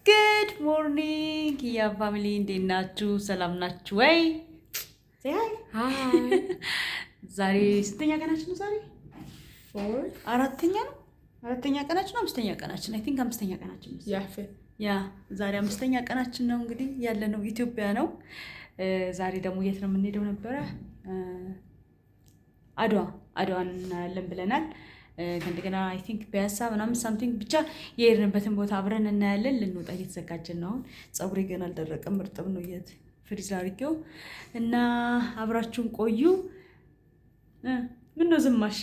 ጉድ ሞርኒንግ ያ ፋሚሊ እንዴት ናችሁ? ሰላም ናችሁ ወይ? ዛሬ ስንተኛ ቀናችን ነው? ዛሬ አራተኛ ነው። አራተኛ ቀናችን ነው። አምስተኛ ቀናችን አይ ቲንክ አምስተኛ ቀናችን ነው። ያ ዛሬ አምስተኛ ቀናችን ነው። እንግዲህ ያለነው ኢትዮጵያ ነው። ዛሬ ደግሞ የት ነው የምንሄደው ነበረ? አድዋን እናያለን ብለናል። ከእንደገና አይ ቲንክ ፒያሳ ምናምን ሳምቲንግ ብቻ የሄድንበትን ቦታ አብረን እናያለን። ልንወጣ እየተዘጋጀን ነው። አሁን ፀጉሬ ገና አልደረቀም፣ እርጥብ ነው ፍሪዝ አድርጌው እና አብራችሁን ቆዩ። ምን ነው ዝማሽ?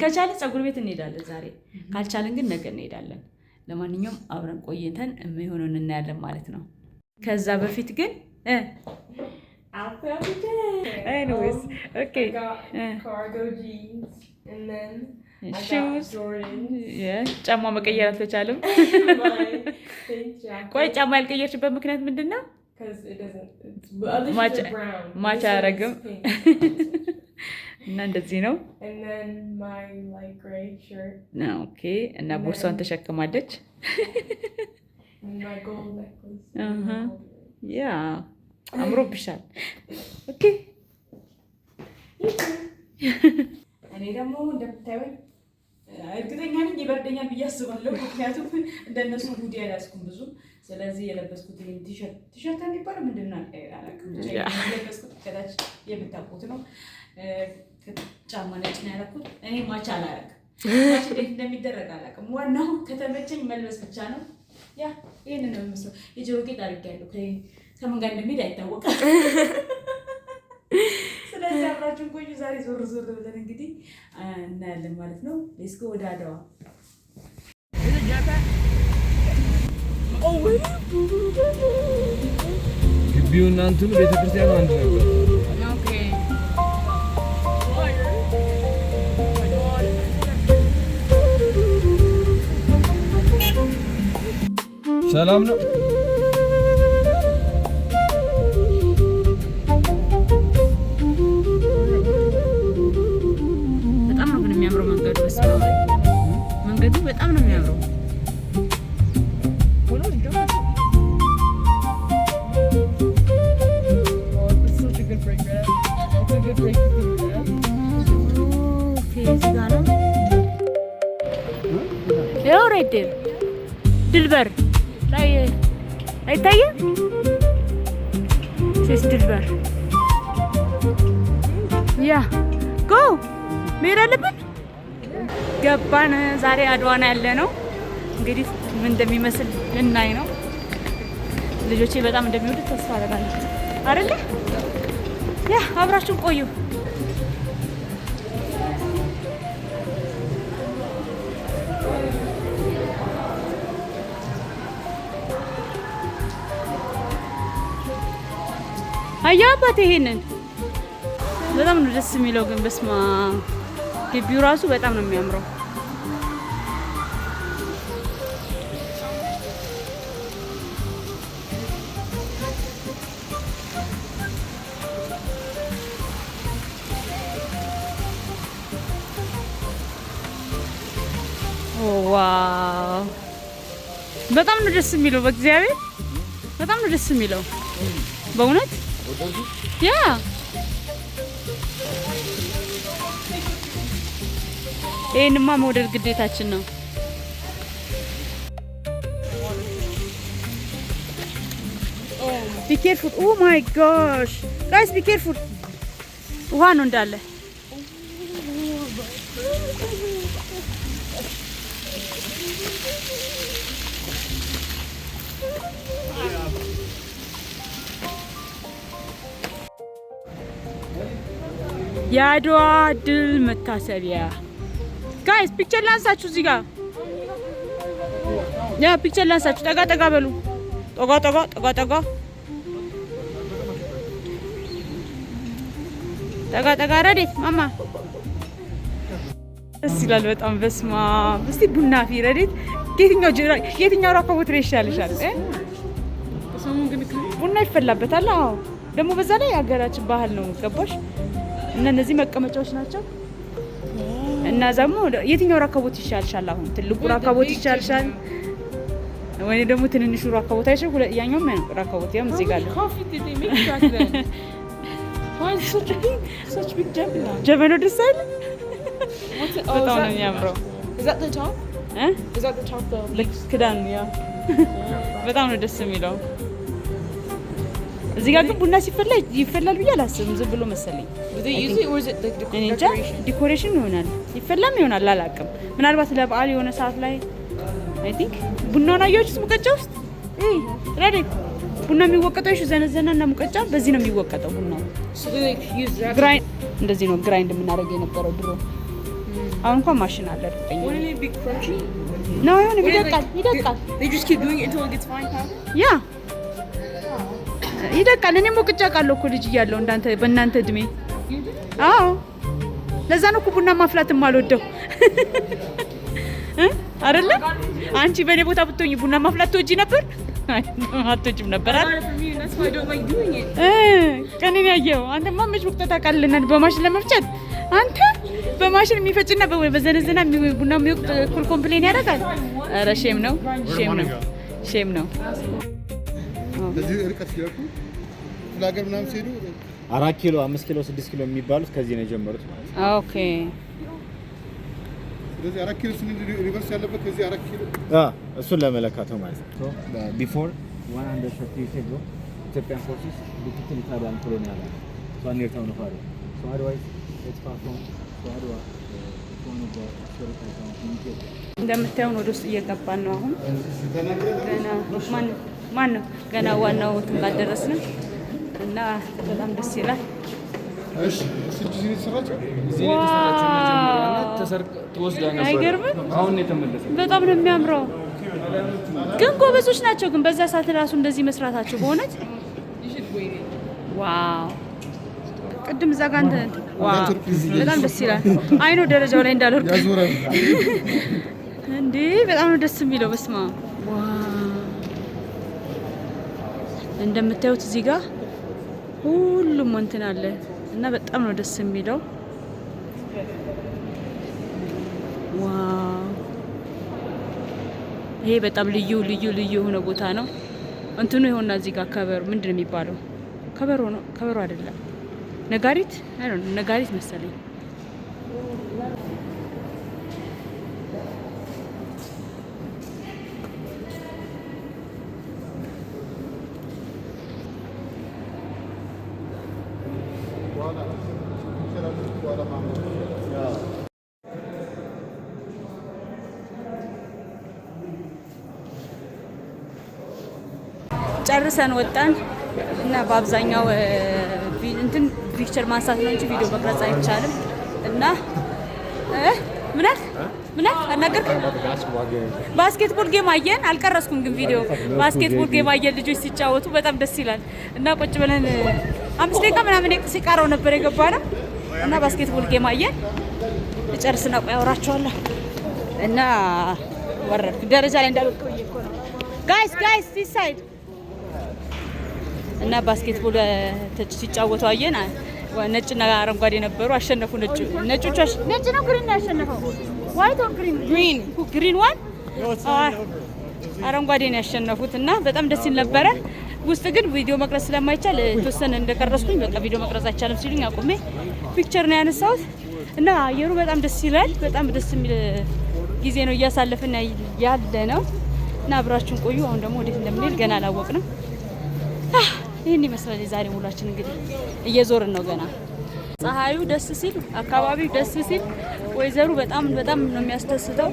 ከቻለን ፀጉር ቤት እንሄዳለን ዛሬ፣ ካልቻለን ግን ነገ እንሄዳለን። ለማንኛውም አብረን ቆይተን የሚሆነውን እናያለን ማለት ነው። ከዛ በፊት ግን anyways, okay. Cargo jeans and then shoes. Yeah, ጫማ መቀየር አልተቻለም። ቆይ ጫማ ያልቀየርሽበት ምክንያት ምንድን ነው? ማች አያደርግም እና እንደዚህ ነው። And then my light gray shirt. ኦኬ እና ቦርሳዋን ተሸክማለች። And my gold necklace. ያ አምሮብሻል። ኦኬ እኔ ደግሞ እንደምታዩኝ እርግጠኛ ነኝ ይበርደኛል ብዬ አስባለሁ። ምክንያቱም እንደነሱ ጉዲ አላስኩም ብዙ። ስለዚህ የለበስኩት ቲሸርት የሚባለው ምንድን ነው አላውቅም። የለበስኩት ከታች የምታውቁት ነው። ጫማ ነጭ ነው ያደረኩት። እኔ ማች አላደርግም። ማች እንዴት እንደሚደረግ አላውቅም። ዋናው ከተመቸኝ መልበስ ብቻ ነው። ያ ይህንን ነው የምመስለው። የጆሮ ጌጥ አድርጌያለሁ። ከምን ጋር እንደሚሄድ አይታወቅም። ስለዚህ አብራችሁን ቆዩ። ዛሬ ዞር ዞር ብለን እንግዲህ እናያለን ማለት ነው። ሌትስ ጎ ወደ አድዋ። ግቢው እና እንትኑ ቤተክርስቲያኑ አንድ ነበር። ሰላም ነው። በጣም ነው ግን የሚያምረው መንገዱ። መንገዱ በጣም ነው የሚያምረው። ያው ራይት ድልበር ላይ አይታየም? ሴስ ድልበር ያ ጎ መሄድ አለብን። ገባን። ዛሬ አድዋና ያለ ነው እንግዲህ ምን እንደሚመስል እናይ ነው። ልጆቼ በጣም እንደሚወዱት ተስፋ አደርጋለሁ አይደለ? ያ አብራችሁን ቆዩ። አያባት ይሄንን በጣም ነው ደስ የሚለው። ግን በስማ ግቢው ራሱ በጣም ነው የሚያምረው። ዋው በጣም ነው ደስ የሚለው። በእግዚአብሔር በጣም ነው ደስ የሚለው በእውነት ያ ይሄንማ መውደድ ግዴታችን ነው። ቢ ኬርፉል ኦ ማይ ጎሽ ጋይስ ቢ ኬርፉል። ውሃ ነው እንዳለ። የአድዋ ድል መታሰቢያ ጋይስ ፒክቸር ላንሳችሁ። እዚህ ጋር ያ ፒክቸር ላንሳችሁ። ጠጋ ጠጋ በሉ። ጠጋ ጠጋ ጠጋ ጠጋ ጠጋ ጠጋ። ረዴት ማማ ደስ ይላል በጣም በስማ። እስቲ ቡና ፊ ረዴት የትኛው ራካቦት ላይ ይሻልሻል? ቡና ይፈላበታል። አዎ ደግሞ በዛ ላይ የሀገራችን ባህል ነው። ገባሽ? እና እነዚህ መቀመጫዎች ናቸው። እና ደግሞ የትኛው ራካቦት ይሻልሻል? አሁን ትልቁ ራካቦት ይሻልሻል? ወይ ደግሞ ትንንሹ ራካቦት አይሽ ያኛውም ራካቦት ያም እዚህ ጋር coffee did they make back then? Why is such big jabana? ጀበናው ደስ አይል? What's it? በጣም ነው የሚያምረው። Is that the top? Is that the top though? ክዳን ያ በጣም ነው ደስ የሚለው። እዚህ ጋር ግን ቡና ሲፈላ ይፈላል ብዬ አላስብም። ዝም ብሎ መሰለኝ። Do they use it or is it like decoration? ዲኮሬሽን ይሆናል ይፈላም ይሆናል አላውቅም። ምናልባት ለበዓል የሆነ ሰዓት ላይ አይ ቲንክ ቡናውን አያችሁት ሙቀጫ ውስጥ ረዲ ቡና የሚወቀጠው ዘነዘናና ሙቀጫ በዚህ ነው የሚወቀጠው ቡናው። So they like use that. ግራይንድ እንደዚህ ነው ግራይንድ የምናደርገው የነበረው ድሮ። አሁን እንኳን ማሽን አለ አይደል? Wouldn't it be crunchy? ነው ይሁን ይደቃል ይደቃል። They just keep doing it until it gets fine powder? ያ ይደቃል። እኔ ሙቀጫ ቃለሁ እኮ ልጅ እያለሁ እንዳንተ በእናንተ እድሜ። አዎ ለዛ ነው እኮ ቡና ማፍላት የማልወደው አይደለ? አንቺ በኔ ቦታ ብትሆኚ ቡና ማፍላት ትወጂ ነበር? አትወጂም ነበር አይደል? That's why I don't like doing it. ቀኔን ያየው አንተማ መች ወቅት ታውቃለህ በማሽን ለመፍጨት አንተ በማሽን የሚፈጭና በዘነዘና ቡና የሚወቅጥ እኩል ኮምፕሌን ያደርጋል። ኧረ ሼም ነው ሼም ነው ሼም ነው። ለዚህ ርቀት ሲያልኩ ፍላገር ምናምን ሲሄዱ 4 ኪሎ 5 ኪሎ 6 ኪሎ የሚባሉት ከዚህ ነው የጀመሩት ማለት ነው። ኦኬ ስለዚህ 4 ኪሎ ስንል ሪቨርስ ያለበት ከዚህ 4 ኪሎ እሱን ለመለካት ነው ማለት ነው። ቢፎር 130 years ago Ethiopian forces defeated Italian colonial so near town of Adwa. So otherwise it's far from Adwa one of the historical towns in Ethiopia. እንደምታዩን ወደ ውስጥ እየገባን ነው አሁን። ገና ማን ነው ገና ዋናው ትንጋ ደረስን እና በጣም ደስ ይላል። እሺ እዚህ የተሰራቸው እዚህ ነው የተሰራቸው መጀመሪያና ተወስዳ ነበር። አይገርምም? አሁን ነው የተመለሰው። በጣም ነው የሚያምረው። ግን ጎበዞች ናቸው። ግን በዛ ሰዓት ራሱ እንደዚህ መስራታቸው በእውነት ዋው። ቅድም እዛ ጋር ዋው በጣም ደስ ይላል። አይ ነው ደረጃው ላይ እንዳልወርቅ ያዞራል እንዴ! በጣም ነው ደስ የሚለው። በስማ ዋው። እንደምታዩት እዚህ ጋር ሁሉም እንትን አለ እና በጣም ነው ደስ የሚለው። ዋው! ይሄ በጣም ልዩ ልዩ ልዩ የሆነ ቦታ ነው። እንትኑ ይሆንና እዚህ ጋር ከበሮ ምንድን ነው የሚባለው? ከበሮ ነው። ከበሮ አይደለም፣ ነጋሪት አይደለም፣ ነጋሪት መሰለኝ። ጨርሰን ወጣን እና በአብዛኛው እንትን ፒክቸር ማንሳት ነው እንጂ ቪዲዮ መቅረጽ አይቻልም። እና ምን አናገርከኝ? ባስኬትቦል ጌም አየን። አልቀረስኩም ግን ቪዲዮ ባስኬትቦል ጌም አየን። ልጆች ሲጫወቱ በጣም ደስ ይላል። እና ቁጭ ብለን 5 ደቂቃ ምናምን ሲቀረው ነበር የገባነው እና ባስኬትቦል ጌም አየን። ጨርስና ቆይ አወራቸዋለሁ። እና ወረድኩ ደረጃ ላይ እንዳልወጣሁ እኮ ነው። ጋይስ ዲስ ሳይድ እና ባስኬትቦል ሲጫወቱ አየን። ነጭና አረንጓዴ ነበሩ። አሸነፉ። ነጮቹ ነጭ ነው ግሪን ነው ያሸነፈው። ዋይት ኦር ግሪን ዋን አረንጓዴ ነው ያሸነፉት እና በጣም ደስ ይል ነበረ። ውስጥ ግን ቪዲዮ መቅረጽ ስለማይቻል ተወሰነ እንደቀረስኩኝ በቃ ቪዲዮ መቅረጽ አይቻልም ሲሉኝ አቁሜ ፒክቸር ነው ያነሳሁት እና አየሩ በጣም ደስ ይላል። በጣም ደስ የሚል ጊዜ ነው እያሳለፍን ያለ ነው እና አብራችሁን ቆዩ። አሁን ደግሞ ወዴት እንደምንሄድ ገና አላወቅንም። ይህን ይመስላል የዛሬ ውሏችን። እንግዲህ እየዞርን ነው ገና። ፀሐዩ ደስ ሲል፣ አካባቢው ደስ ሲል፣ ወይዘሩ በጣም በጣም ነው የሚያስደስተው።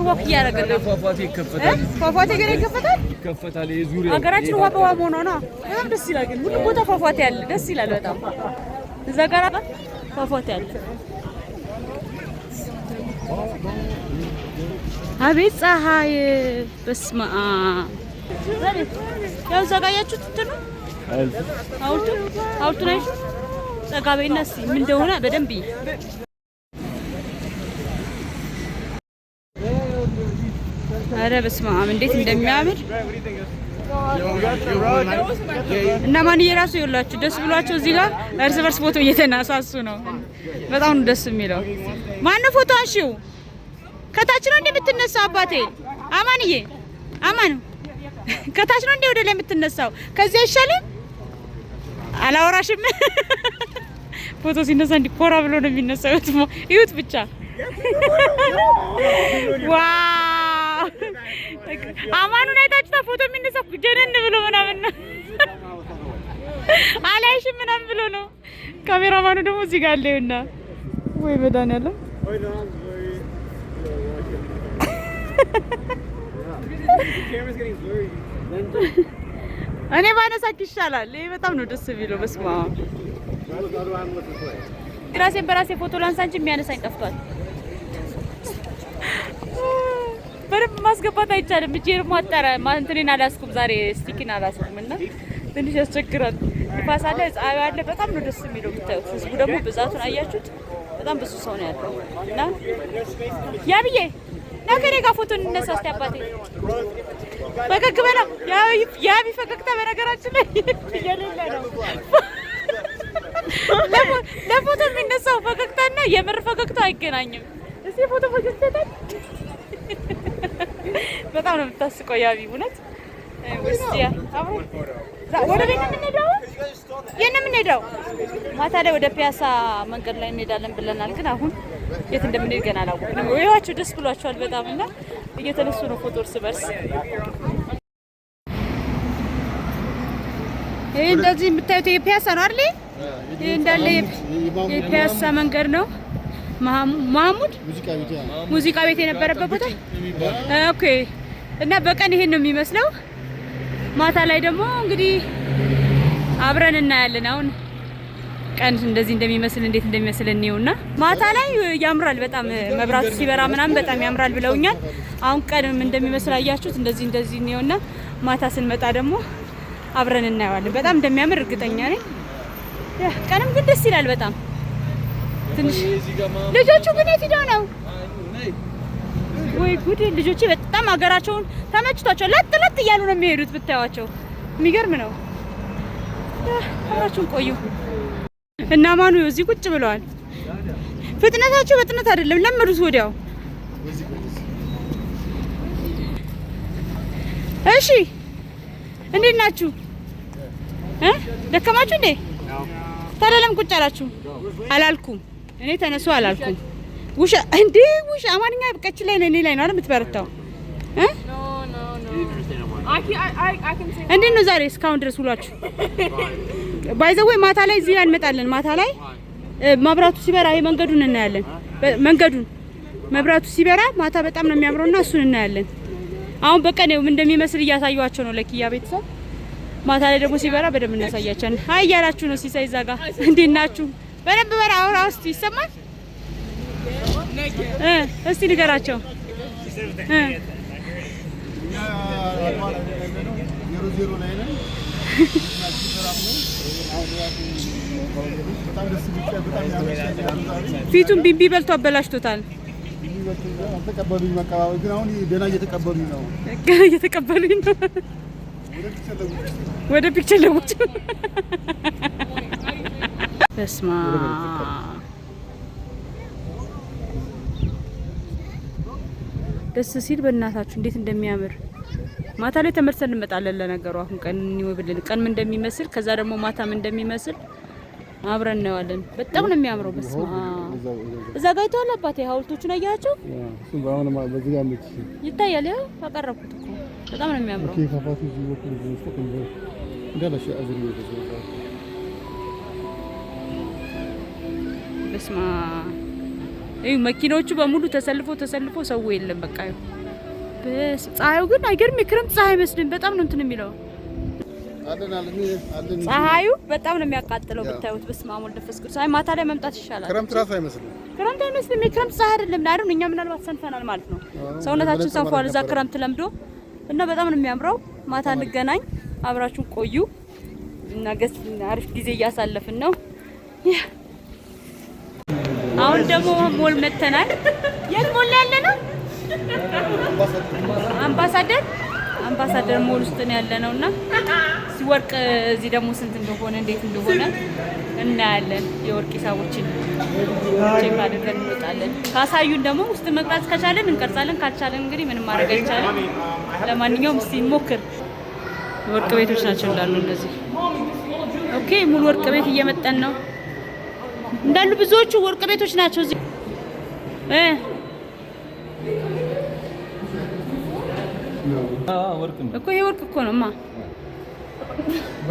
ወክ እያደረግን ነው። ፏፏቴ ይከፈታል። ፏፏቴ ገና ይከፈታል። የዙሪያ ሀገራችን ውሃ በውሃ መሆኗ ነው። በጣም ደስ ይላል። ግን ሁሉ ቦታ ፏፏቴ አለ። ደስ ይላል በጣም። እዛ ጋር ፏፏቴ አለ። አቤት ፀሐይ! በስመ አብ! ያው እዛ ጋር ያያችሁት እንትን ነው ሐውልቱ ላይ ጠጋ በይና እስኪ ምን እንደሆነ በደንብ ኧረ በስመ አብ እንዴት እንደሚያምር እና ማን እየራሱ ይኸውላችሁ ደስ ብሏቸው እዚህ ጋር እርስ በርስ ፎቶ እየተነሳሱ ነው። በጣም ነው ደስ የሚለው። ማነው ፎቶ አንሺው? ከታች ነው እንደምትነሳ አባቴ አማንዬ አማኑ ከታች ነው እንዴ ወደ ላይ የምትነሳው? ከዚህ አይሻልም? አላወራሽም። ፎቶ ሲነሳ እንዲኮራ ብሎ ነው የሚነሳው። ይሁት ብቻ ዋው! አማኑን አይታችሁታ ፎቶ የሚነሳው ጀነን ብሎ ምናምን አላይሽም ምናምን ብሎ ነው። ካሜራማኑ ደግሞ እዚህ ጋር አለውና ወይ መድኃኒዓለም እኔ ባነሳክ ይሻላል። ይሄ በጣም ነው ደስ የሚለው። በስማ ራሴን በራሴ ፎቶ ላንሳ እንጂ የሚያነሳኝ ጠፍቷል። በደንብ ማስገባት አይቻልም። እጄ ደግሞ አጠረ እንትኔን አላስኩም ዛሬ ስቲኪን አላስኩም እና ትንሽ ያስቸግራል። ንፋስ አለ፣ ፀሐይ አለ። በጣም ነው ደስ የሚለው ብታዩት። ህዝቡ ደግሞ ብዛቱን አያችሁት? በጣም ብዙ ሰው ነው ያለው እና ያብዬ ና ከኔ ጋር ፎቶ እንነሳ እስቲ አባቴ ፈገግ በላ። ያቢ ፈገግታ በነገራችን ላይ የሌለ ነው። ለፎቶ የሚነሳው ፈገግታና የምር ፈገግታ አይገናኝም። እስቲ ፎቶ ፈገግታ በጣም ነው የምታስቀው ያቢ እውነት። ወስቲያ አብሮ ወደ ቤት የምንሄደው የት ነው የምንሄደው? ማታ ላይ ወደ ፒያሳ መንገድ ላይ እንሄዳለን ብለናል። ግን አሁን የት እንደምንሄድ ገና አላወቅንም። ወይዋችሁ ደስ ብሏቸዋል በጣም እና እየተነሱ ነው ፎቶ እርስ በርስ። ይሄ እንደዚህ የምታዩት የፒያሳ ነው አይደል? ይሄ እንዳለ የፒያሳ መንገድ ነው። ማሙድ ሙዚቃ ቤት የነበረበት ቦታ ኦኬ። እና በቀን ይሄን ነው የሚመስለው። ማታ ላይ ደግሞ እንግዲህ አብረን እናያለን። አሁን ቀን እንደዚህ እንደሚመስል እንዴት እንደሚመስል እንየውና ማታ ላይ ያምራል በጣም መብራቱ ሲበራ ምናምን በጣም ያምራል ብለውኛል። አሁን ቀንም እንደሚመስል አያችሁት። እንደዚህ እንየውና ማታ ስንመጣ ደግሞ አብረን እናየዋለን። በጣም እንደሚያምር እርግጠኛ ነኝ። ቀንም ግን ደስ ይላል በጣም ትንሽ። ልጆቹ ግን የት ሄደው ነው? ወይ ጉድ! ልጆቼ በጣም ሀገራቸውን ተመችቷቸው ለጥ እያሉ ነው የሚሄዱት ብታዩዋቸው። የሚገርም ነው። አብራችሁን ቆዩ እና ማኑ እዚህ ቁጭ ብለዋል። ፍጥነታቸው በጥነት አይደለም ለመዱት ወዲያው። እሺ እንዴት ናችሁ? ደከማችሁ እንዴ? ታዲያ ለምን ቁጭ አላችሁ? አላልኩም እኔ ተነሱ አላልኩም። ውሻ እንዴ ውሻ አማርኛ በቀች ላይ ነው እኔ ላይ ነው አይደል የምትበረታው? እንዴት ነው ዛሬ እስካሁን ድረስ ውሏችሁ? ባይዘው ማታ ላይ እዚህ ላይ እንመጣለን። ማታ ላይ መብራቱ ሲበራ ይሄ መንገዱን እናያለን። መንገዱን መብራቱ ሲበራ ማታ በጣም ነው የሚያምረውና እሱን እናያለን። አሁን በቀን ምን እንደሚመስል እያሳዩዋቸው ነው ለኪያ ቤተሰብ። ማታ ላይ ደግሞ ሲበራ በደንብ እናሳያቸን። አይ እያላችሁ ነው ሲሳይ እዛ ጋር እንዴት ናችሁ? በደንብ በራ አውራ ውስጥ ይሰማል። እስቲ ንገራቸው። ፊቱን ቢምቢ በልቶ አበላሽቶታል። ተቀበሉኝ መቀባበል ግን አሁን ደህና እየተቀበሉኝ ነው። ወደ ፒክቸር ለውጭ በስማ ደስ ሲል በእናታችሁ እንዴት እንደሚያምር። ማታ ላይ ተመርሰን እንመጣለን። ለነገሩ አሁን ቀን ይወብልን ቀን ምን እንደሚመስል ከዛ ደግሞ ማታ ምን እንደሚመስል አብረን እናየዋለን። በጣም ነው የሚያምረው። በስማ እዛ ጋር ይተዋል አባቴ ሐውልቶቹን አያቸው ይታያል። ያው አቀረብኩት እኮ በጣም ነው የሚያምረው። በስማ እዩ መኪናዎቹ በሙሉ ተሰልፎ ሰው የለም። በቃ ፀሐዩ ግን አይገርም። የክረምት ፀሐይ አይመስልም። በጣም ነው እንትን የሚለው ፀሐዩ በጣም ነው የሚያቃጥለው ብታዩት። በስመ አብ ወወልድ ወመንፈስ ቅዱስ። አይ ማታ ላይ መምጣት ይሻላል። ክረምት ራሱ አይመስልም። የክረምት ፀሐይ አይደለም አይደል? እኛ ምናልባት ሰንፈናል ማለት ነው። ሰውነታችን ሰንፏል እዛ ክረምት ለምዶ እና በጣም ነው የሚያምረው። ማታ እንገናኝ፣ አብራችሁን ቆዩ እና አሪፍ ጊዜ እያሳለፍን ነው። አሁን ደግሞ ሞል መተናል። የት ሞል ያለ ነው? አምባሳደር አምባሳደር ሞል ውስጥ ነው ያለነውና ወርቅ እዚህ ደግሞ ስንት እንደሆነ እንዴት እንደሆነ እናያለን። የወርቅ ሂሳቦችን ቼክ አድርገን እንወጣለን። ካሳዩን ደግሞ ውስጥ መቅረጽ ከቻለን እንቀርጻለን፣ ካልቻለን እንግዲህ ምንም ማድረግ አይቻልም። ለማንኛውም እስቲ እንሞክር። ወርቅ ቤቶች ናቸው እንዳሉ እንደዚህ። ኦኬ ሙሉ ወርቅ ቤት እየመጣን ነው እንዳሉ ብዙዎቹ ወርቅ ቤቶች ናቸው እዚህ ወርቅ ነው እኮ ይሄ ወርቅ እኮ ነው ማ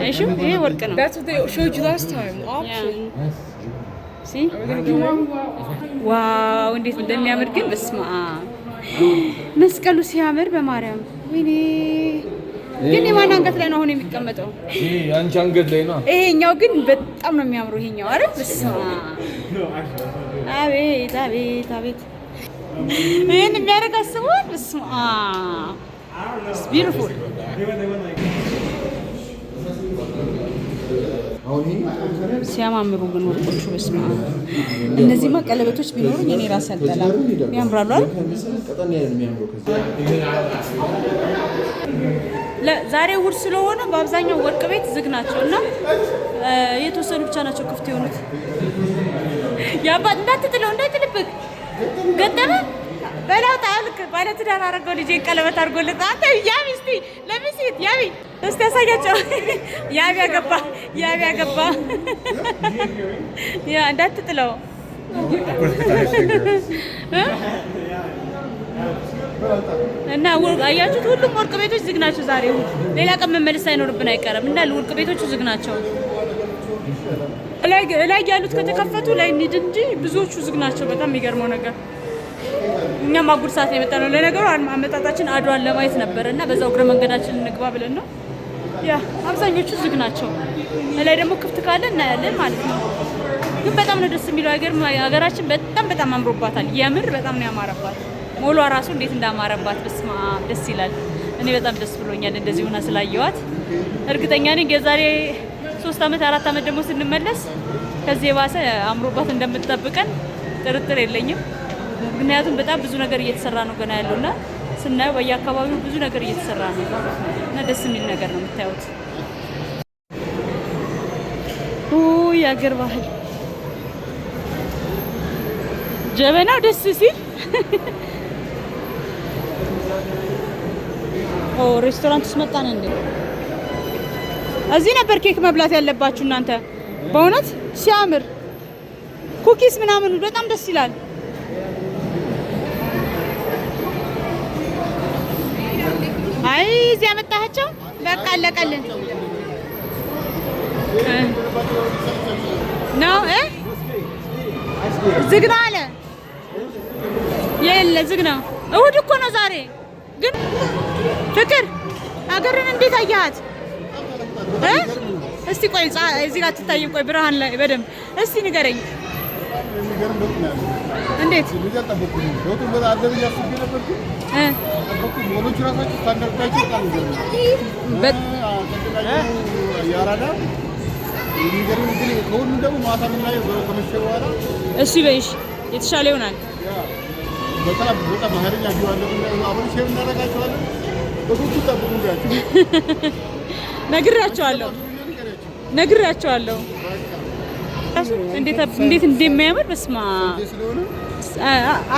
አይሹ ይሄ ወርቅ ነው። That's what they showed you last time. Auction. ሲ ዋው እንዴት እንደሚያምር ግን በስማ መስቀሉ ሲያምር በማርያም ወይኔ ግን የማን አንገት ላይ ነው አሁን የሚቀመጠው? ይሄ አንቺ አንገት ላይ ነው። ይሄኛው ግን በጣም ነው የሚያምረው ይሄኛው አይደል? በስማ አቤት አቤት አቤት ይሄን የሚያደርግ አስበዋል። በስማ It's beautiful. ሲያማምሩ ግን ወርቆቹ በስማ እነዚህማ ቀለበቶች ቢኖሩኝ እኔ ራሴ አልጠላም። ያምራሉ አይደል? ዛሬ እሑድ ስለሆነ በአብዛኛው ወርቅ ቤት ዝግ ናቸው እና የተወሰኑ ብቻ ናቸው ክፍት የሆኑት። ያባት እንዳትጥለው እንዳይጥልብህ ገጠመ በላው ታልክ ባለ ትዳር አደረገው ልጄን ቀለበት አድርጎልህ አንተ ያቢ እስቲ ለምሲት ያቢ እስቲ ያሳያቸው ያቢ ያገባ ያ እንዳትጥለው እና አያችሁት ሁሉም ወርቅ ቤቶች ዝግ ናቸው ዛሬ ሌላ ቀን መመለስ ሳይኖርብን አይቀርም እንዳለ ወርቅ ቤቶቹ ዝግ ናቸው ላይ ያሉት ከተከፈቱ ላይ እንሂድ እንጂ ብዙዎቹ ዝግ ናቸው በጣም የሚገርመው ነገር እኛም አጉር ሰዓት የመጣ ነው ለነገሩ አመጣጣችን አድዋን ለማየት ነበር እና በዛው እግረ መንገዳችን እንግባ ብለን ነው ያ አብዛኞቹ ዝግ ናቸው ላይ ደግሞ ክፍት ካለ እናያለን ማለት ነው ግን በጣም ነው ደስ የሚለው ሀገራችን በጣም አምሮባታል የምር በጣም ነው ያማረባት ሞሏ ራሱ እንዴት እንዳማረባት በስማ ደስ ይላል እኔ በጣም ደስ ብሎኛል እንደዚህ ሆና ስላየዋት እርግጠኛ ነኝ የዛሬ 3 አመት 4 አመት ደግሞ ስንመለስ ከዚህ የባሰ አምሮባት እንደምትጠብቀን ጥርጥር የለኝም ምክንያቱም በጣም ብዙ ነገር እየተሰራ ነው ገና ያለውና ስናየው በየአካባቢው ብዙ ነገር እየተሰራ ነው እና ደስ የሚል ነገር ነው የምታዩት የአገር ባህል ጀበናው ደስ ሲል ሬስቶራንት ውስጥ መጣን እንዴ እዚህ ነበር ኬክ መብላት ያለባችሁ እናንተ በእውነት ሲያምር ኩኪስ ምናምን በጣም ደስ ይላል አይ እዚህ ያመጣቸው በቃ አለቀልን ነው ዝግ ነው አለ የለ ዝግ ነው እሑድ እኮ ነው ዛሬ ግን ፍቅር አገርን እንዴት አያሃት እስቲ ቆይ እዚህ ጋር ትታይም ቆይ ብርሃን ላይ በደንብ እስቲ ንገረኝ እንዴት እሺ በይሽ የተሻለ ይሆናል ነግሬያቸዋለሁ እንዴት እንደሚያምር በስማ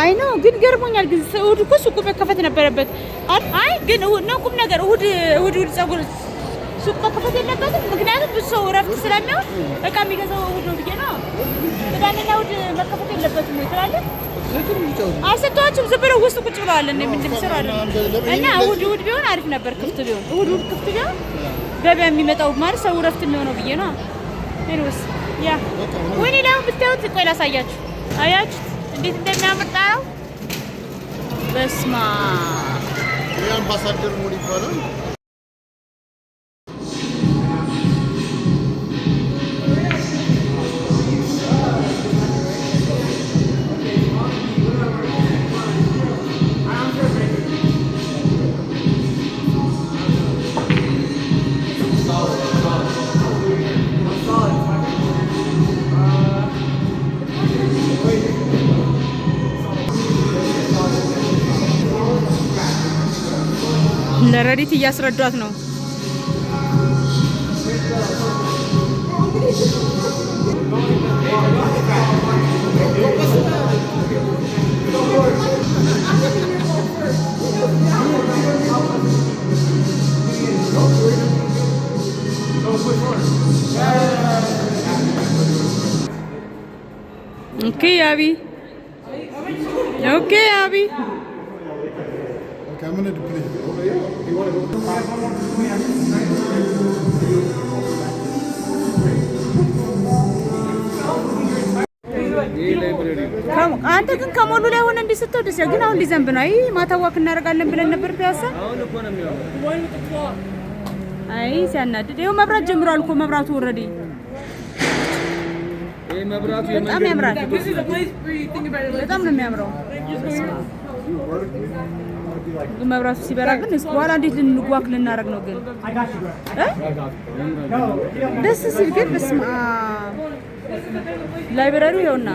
አይ ነው ግን ገርሞኛል ግን እሑድ እኮ ሱቁ መከፈት ነበረበት አይ ግን ነው ቁም ነገር እሑድ ፀጉር ሱቅ መከፈት የለበትም ምክንያቱም ብዙ ሰው እረፍት ስለሚሆን እቃ የሚገዛው እሑድ ነው ብዬ ነው ቅዳሜና እሑድ መከፈት የለበትም ወይ ትላለህ አልሰጧቸውም ዝም ብለው ውስጥ ቁጭ ብለዋል እንደምንሰራ አይደል እና እሑድ ቢሆን አሪፍ ነበር ክፍት ቢሆን እሑድ ክፍት ቢሆን ገበያ የሚመጣው ማለት ሰው እረፍት የሚሆነው ብዬ ነው ሄሮስ ያ ወይኔ ነው ብታዩት ቆይ ላሳያችሁ አያችሁት እንዴት እንደሚያምር ጣራው በስማ አምባሳደር ሞል ይባላል ለረዲት እያስረዷት ነው። Okay, Abby. Okay, Abby. Okay, I'm gonna play. አንተ ግን ከሞሉ ላይ ሆነ እንዲህ ስትወድ ደስ ግን አሁን ሊዘንብ ነው። አይ ማታ ዋክ እናደርጋለን ብለን ነበር ፒያሳ። አሁን እኮ ነው የሚሆነው። አይ ሲያናድድ ይኸው መብራት ጀምሯል እኮ መብራቱ ኦልሬዲ ይሄ መብራቱ በጣም ያምራል። በጣም ነው የሚያምረው። መብራቱ ሲበራ ግን እስኪ በኋላ እንዴት ልንጓክ ልናደርግ ነው ግን ደስ ሲል ግን በስመ አብ ላይብረሪው ይኸውና